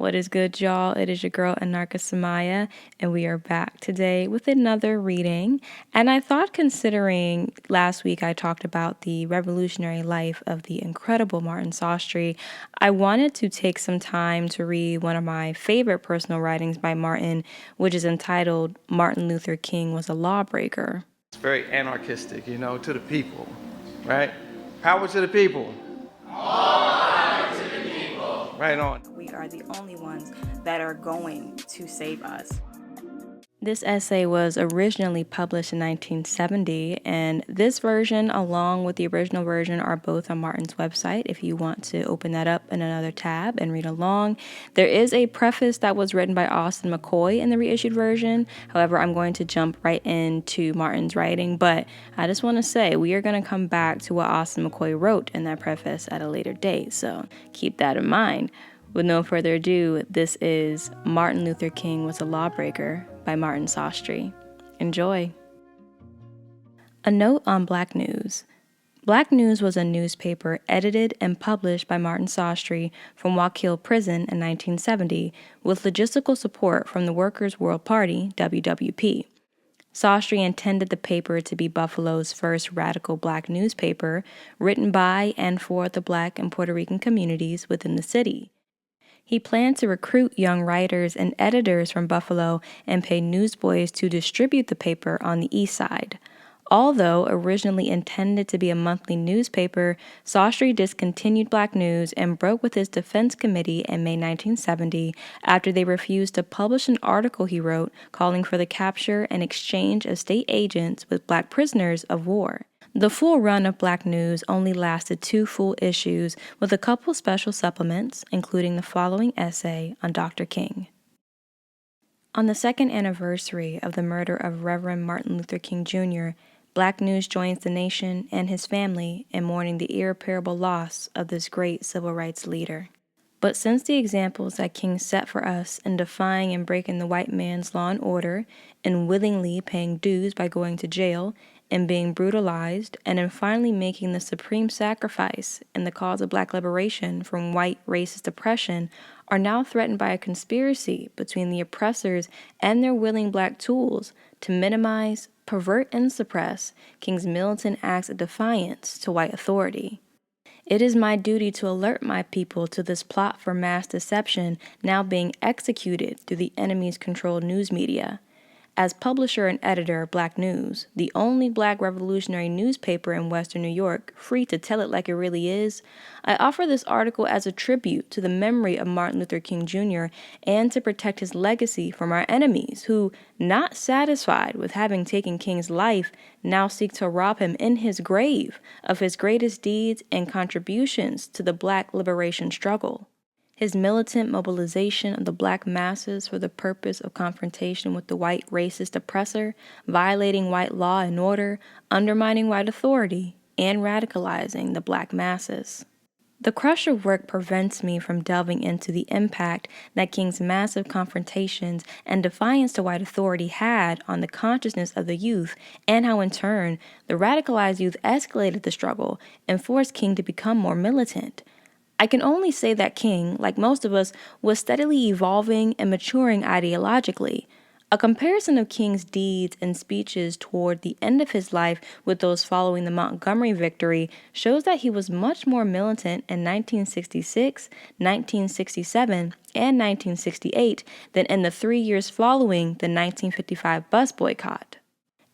What is good, y'all? It is your girl, Anarcha Samaya, and we are back today with another reading. And I thought, considering last week I talked about the revolutionary life of the incredible Martin Sostre, I wanted to take some time to read one of my favorite personal writings by Martin, which is entitled Martin Luther King Was a Lawbreaker. It's very anarchistic, to the people, right? Power to the people. Right on. We are the only ones that are going to save us. This essay was originally published in 1970, and this version, along with the original version, are both on Martin's website if you want to open that up in another tab and read along. There is a preface that was written by Austin McCoy in the reissued version. However, I'm going to jump right into Martin's writing, but I just want to say we are going to come back to what Austin McCoy wrote in that preface at a later date, so keep that in mind. With no further ado, this is Martin Luther King Was a Lawbreaker by Martin Sostre. Enjoy. A note on Black News. Black News was a newspaper edited and published by Martin Sostre from Wallkill Prison in 1970 with logistical support from the Workers' World Party, WWP. Sostre intended the paper to be Buffalo's first radical black newspaper, written by and for the Black and Puerto Rican communities within the city. He planned to recruit young writers and editors from Buffalo and pay newsboys to distribute the paper on the east side. Although originally intended to be a monthly newspaper, Sostre discontinued Black News and broke with his defense committee in May 1970 after they refused to publish an article he wrote calling for the capture and exchange of state agents with black prisoners of war. The full run of Black News only lasted 2 full issues, with a couple special supplements, including the following essay on Dr. King. On the second anniversary of the murder of Reverend Martin Luther King Jr., Black News joins the nation and his family in mourning the irreparable loss of this great civil rights leader. But since the examples that King set for us in defying and breaking the white man's law and order, in willingly paying dues by going to jail, in being brutalized, and in finally making the supreme sacrifice in the cause of black liberation from white racist oppression, are now threatened by a conspiracy between the oppressors and their willing black tools to minimize, pervert, and suppress King's militant acts of defiance to white authority. It is my duty to alert my people to this plot for mass deception now being executed through the enemy's controlled news media. As publisher and editor of Black News, the only black revolutionary newspaper in Western New York, free to tell it like it really is, I offer this article as a tribute to the memory of Martin Luther King Jr. and to protect his legacy from our enemies who, not satisfied with having taken King's life, now seek to rob him in his grave of his greatest deeds and contributions to the black liberation struggle. His militant mobilization of the black masses for the purpose of confrontation with the white racist oppressor, violating white law and order, undermining white authority, and radicalizing the black masses. The crush of work prevents me from delving into the impact that King's massive confrontations and defiance to white authority had on the consciousness of the youth, and how in turn the radicalized youth escalated the struggle and forced King to become more militant. I can only say that King, like most of us, was steadily evolving and maturing ideologically. A comparison of King's deeds and speeches toward the end of his life with those following the Montgomery victory shows that he was much more militant in 1966, 1967, and 1968 than in the 3 years following the 1955 bus boycott.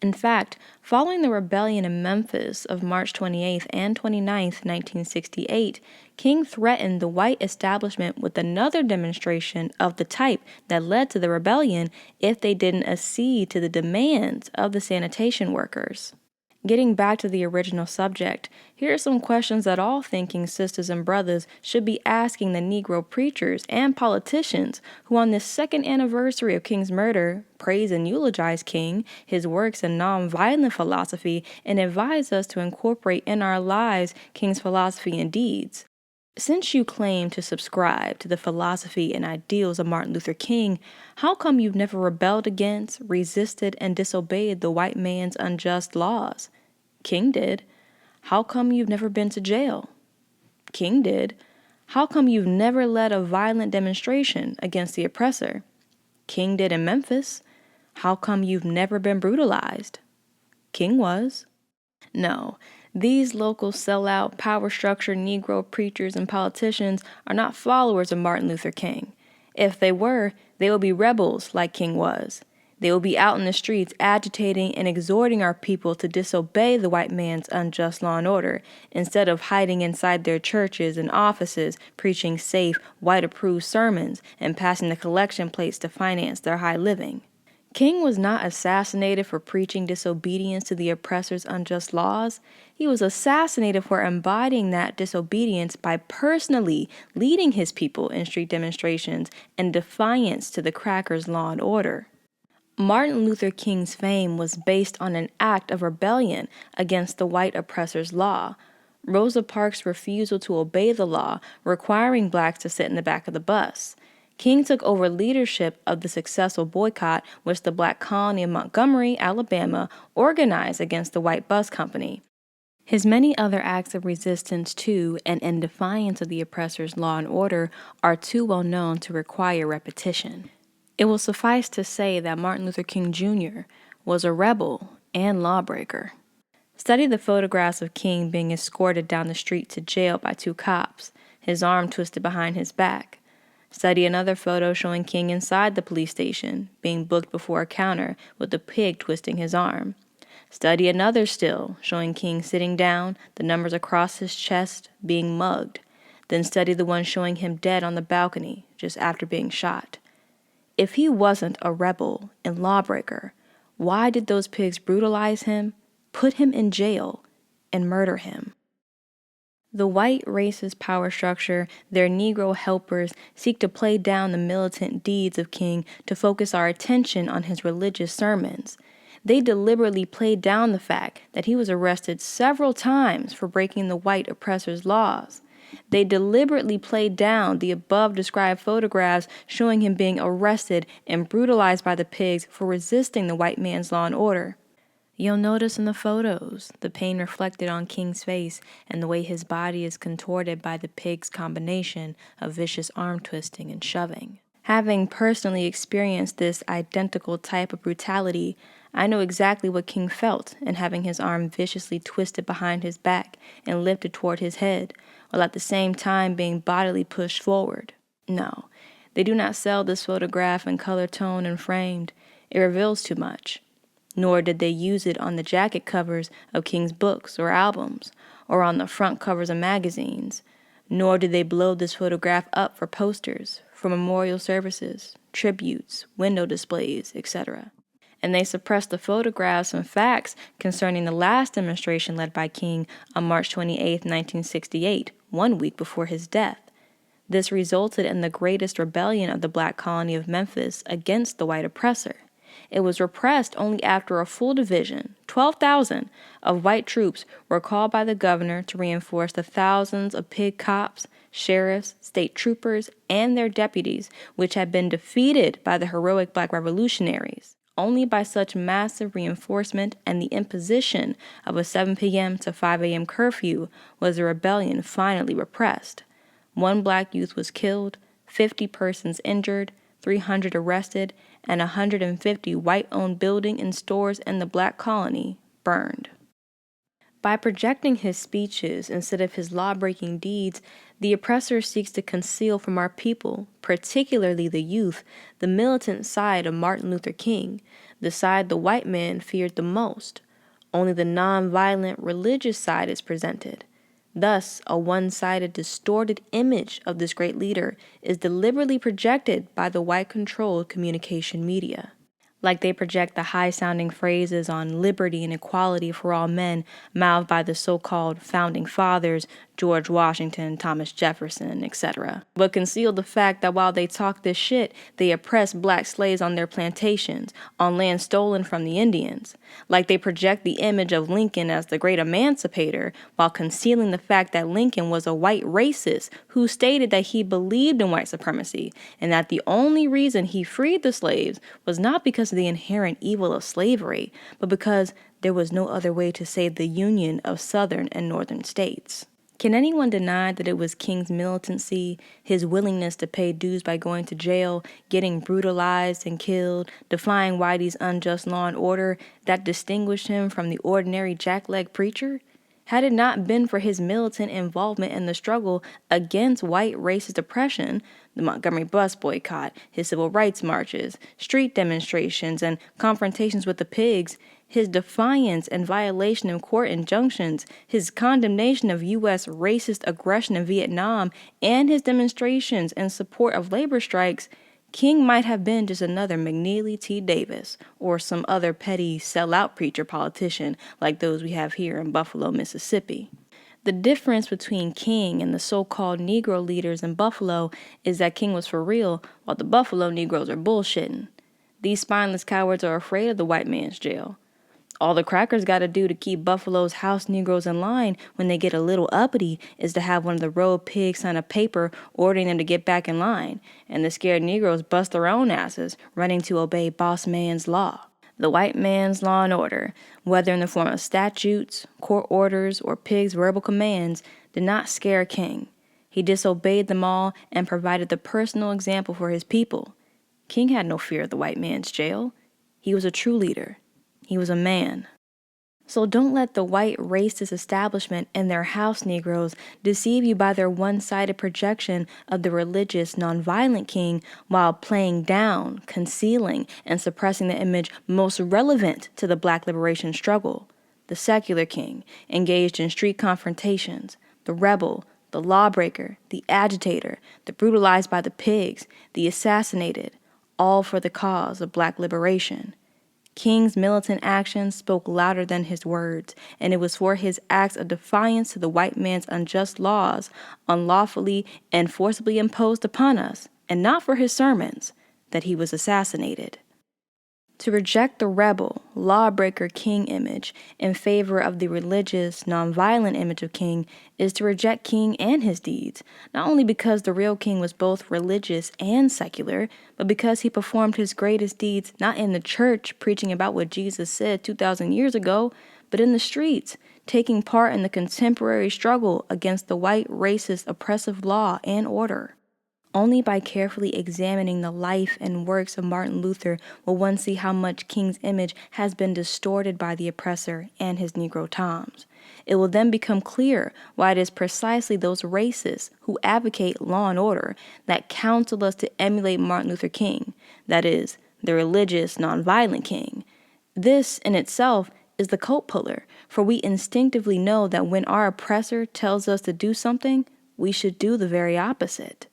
In fact, following the rebellion in Memphis of March 28th and 29th, 1968, King threatened the white establishment with another demonstration of the type that led to the rebellion if they didn't accede to the demands of the sanitation workers. Getting back to the original subject, here are some questions that all thinking sisters and brothers should be asking the Negro preachers and politicians who on this second anniversary of King's murder praise and eulogize King, his works and nonviolent philosophy, and advise us to incorporate in our lives King's philosophy and deeds. Since you claim to subscribe to the philosophy and ideals of Martin Luther King, how come you've never rebelled against, resisted, and disobeyed the white man's unjust laws? King did. How come you've never been to jail? King did. How come you've never led a violent demonstration against the oppressor? King did in Memphis. How come you've never been brutalized? King was. No, these local sellout, power structure Negro preachers and politicians are not followers of Martin Luther King. If they were, they would be rebels like King was. They will be out in the streets agitating and exhorting our people to disobey the white man's unjust law and order, instead of hiding inside their churches and offices, preaching safe, white-approved sermons and passing the collection plates to finance their high living. King was not assassinated for preaching disobedience to the oppressor's unjust laws. He was assassinated for embodying that disobedience by personally leading his people in street demonstrations in defiance to the crackers' law and order. Martin Luther King's fame was based on an act of rebellion against the white oppressor's law. Rosa Parks' refusal to obey the law, requiring blacks to sit in the back of the bus. King took over leadership of the successful boycott which the black colony of Montgomery, Alabama, organized against the white bus company. His many other acts of resistance to and in defiance of the oppressor's law and order are too well known to require repetition. It will suffice to say that Martin Luther King Jr. was a rebel and lawbreaker. Study the photographs of King being escorted down the street to jail by 2 cops, his arm twisted behind his back. Study another photo showing King inside the police station, being booked before a counter with a pig twisting his arm. Study another still showing King sitting down, the numbers across his chest, being mugged. Then study the one showing him dead on the balcony just after being shot. If he wasn't a rebel and lawbreaker, why did those pigs brutalize him, put him in jail, and murder him? The white racist power structure, their Negro helpers, seek to play down the militant deeds of King to focus our attention on his religious sermons. They deliberately played down the fact that he was arrested several times for breaking the white oppressor's laws. They deliberately played down the above-described photographs showing him being arrested and brutalized by the pigs for resisting the white man's law and order. You'll notice in the photos the pain reflected on King's face and the way his body is contorted by the pig's combination of vicious arm twisting and shoving. Having personally experienced this identical type of brutality, I know exactly what King felt in having his arm viciously twisted behind his back and lifted toward his head, while at the same time being bodily pushed forward. No, they do not sell this photograph in color tone and framed. It reveals too much. Nor did they use it on the jacket covers of King's books or albums, or on the front covers of magazines. Nor did they blow this photograph up for posters, for memorial services, tributes, window displays, etc. And they suppressed the photographs and facts concerning the last demonstration led by King on March 28, 1968, 1 week before his death. This resulted in the greatest rebellion of the black colony of Memphis against the white oppressor. It was repressed only after a full division, 12,000, of white troops were called by the governor to reinforce the thousands of pig cops, sheriffs, state troopers, and their deputies, which had been defeated by the heroic black revolutionaries. Only by such massive reinforcement and the imposition of a 7 p.m. to 5 a.m. curfew was the rebellion finally repressed. 1 black youth was killed, 50 persons injured, 300 arrested, and 150 white-owned buildings and stores in the black colony burned. By projecting his speeches instead of his law-breaking deeds, the oppressor seeks to conceal from our people, particularly the youth, the militant side of Martin Luther King, the side the white man feared the most. Only the non-violent religious side is presented. Thus, a one-sided, distorted image of this great leader is deliberately projected by the white-controlled communication media. Like they project the high-sounding phrases on liberty and equality for all men mouthed by the so-called founding fathers, George Washington, Thomas Jefferson, etc. But conceal the fact that while they talk this shit, they oppress black slaves on their plantations, on land stolen from the Indians. Like they project the image of Lincoln as the great emancipator, while concealing the fact that Lincoln was a white racist who stated that he believed in white supremacy, and that the only reason he freed the slaves was not because of the inherent evil of slavery, but because there was no other way to save the union of southern and northern states. Can anyone deny that it was King's militancy, his willingness to pay dues by going to jail, getting brutalized and killed, defying Whitey's unjust law and order, that distinguished him from the ordinary jackleg preacher? Had it not been for his militant involvement in the struggle against white racist oppression, the Montgomery bus boycott, his civil rights marches, street demonstrations, and confrontations with the pigs, his defiance and violation of court injunctions, his condemnation of U.S. racist aggression in Vietnam, and his demonstrations in support of labor strikes, King might have been just another McNeely T. Davis or some other petty sellout preacher politician like those we have here in Buffalo, Mississippi. The difference between King and the so-called Negro leaders in Buffalo is that King was for real while the Buffalo Negroes are bullshitting. These spineless cowards are afraid of the white man's jail. All the crackers got to do to keep Buffalo's house Negroes in line when they get a little uppity is to have one of the road pigs sign a paper ordering them to get back in line, and the scared Negroes bust their own asses, running to obey boss man's law. The white man's law and order, whether in the form of statutes, court orders, or pigs' verbal commands, did not scare King. He disobeyed them all and provided the personal example for his people. King had no fear of the white man's jail. He was a true leader. He was a man. So don't let the white racist establishment and their house Negroes deceive you by their one-sided projection of the religious, nonviolent King while playing down, concealing, and suppressing the image most relevant to the Black liberation struggle, the secular King, engaged in street confrontations, the rebel, the lawbreaker, the agitator, the brutalized by the pigs, the assassinated, all for the cause of Black liberation. King's militant actions spoke louder than his words, and it was for his acts of defiance to the white man's unjust laws, unlawfully and forcibly imposed upon us, and not for his sermons, that he was assassinated. To reject the rebel, lawbreaker King image in favor of the religious, nonviolent image of King is to reject King and his deeds, not only because the real King was both religious and secular, but because he performed his greatest deeds not in the church preaching about what Jesus said 2,000 years ago, but in the streets, taking part in the contemporary struggle against the white racist oppressive law and order. Only by carefully examining the life and works of Martin Luther will one see how much King's image has been distorted by the oppressor and his Negro Toms. It will then become clear why it is precisely those racists who advocate law and order that counsel us to emulate Martin Luther King, that is, the religious, nonviolent King. This, in itself, is the coat puller, for we instinctively know that when our oppressor tells us to do something, we should do the very opposite.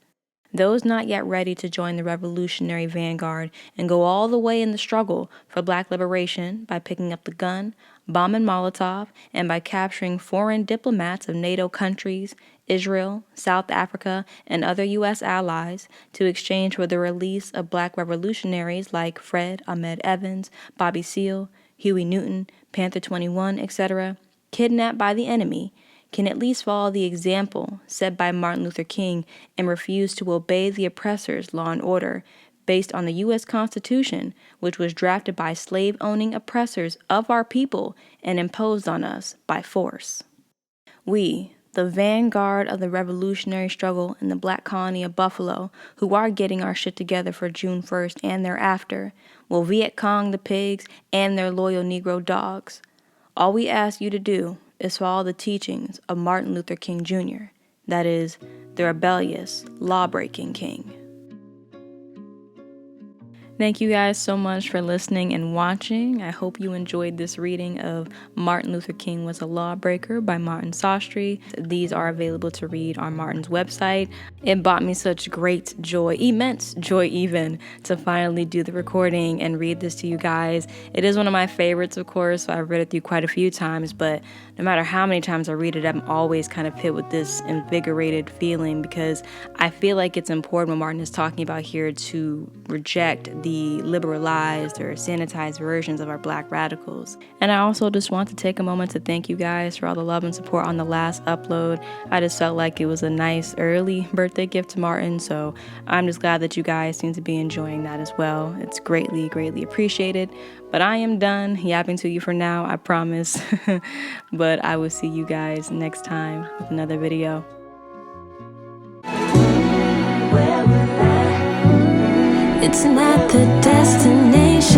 Those not yet ready to join the revolutionary vanguard and go all the way in the struggle for Black liberation by picking up the gun, bombing Molotov, and by capturing foreign diplomats of NATO countries, Israel, South Africa, and other U.S. allies to exchange for the release of Black revolutionaries like Fred Ahmed Evans, Bobby Seale, Huey Newton, Panther 21, etc., kidnapped by the enemy, can at least follow the example set by Martin Luther King and refuse to obey the oppressor's law and order based on the U.S. Constitution, which was drafted by slave-owning oppressors of our people and imposed on us by force. We, the vanguard of the revolutionary struggle in the Black colony of Buffalo, who are getting our shit together for June 1st and thereafter, will Viet Cong the pigs and their loyal Negro dogs. All we ask you to do is follow the teachings of Martin Luther King Jr., that is, the rebellious, law-breaking King. Thank you guys so much for listening and watching. I hope you enjoyed this reading of Martin Luther King Was a Lawbreaker by Martin Sostre. These are available to read on Martin's website. It brought me such great joy, immense joy even, to finally do the recording and read this to you guys. It is one of my favorites, of course, so I've read it through quite a few times, but no matter how many times I read it, I'm always kind of hit with this invigorated feeling because I feel like it's important what Martin is talking about here to reject the liberalized or sanitized versions of our Black radicals. And I also just want to take a moment to thank you guys for all the love and support on the last upload. I just felt like it was a nice early birthday gift to Martin, so I'm just glad that you guys seem to be enjoying that as well. It's greatly, greatly appreciated. But I am done yapping to you for now, I promise. But I will see you guys next time with another video. It's not the destination.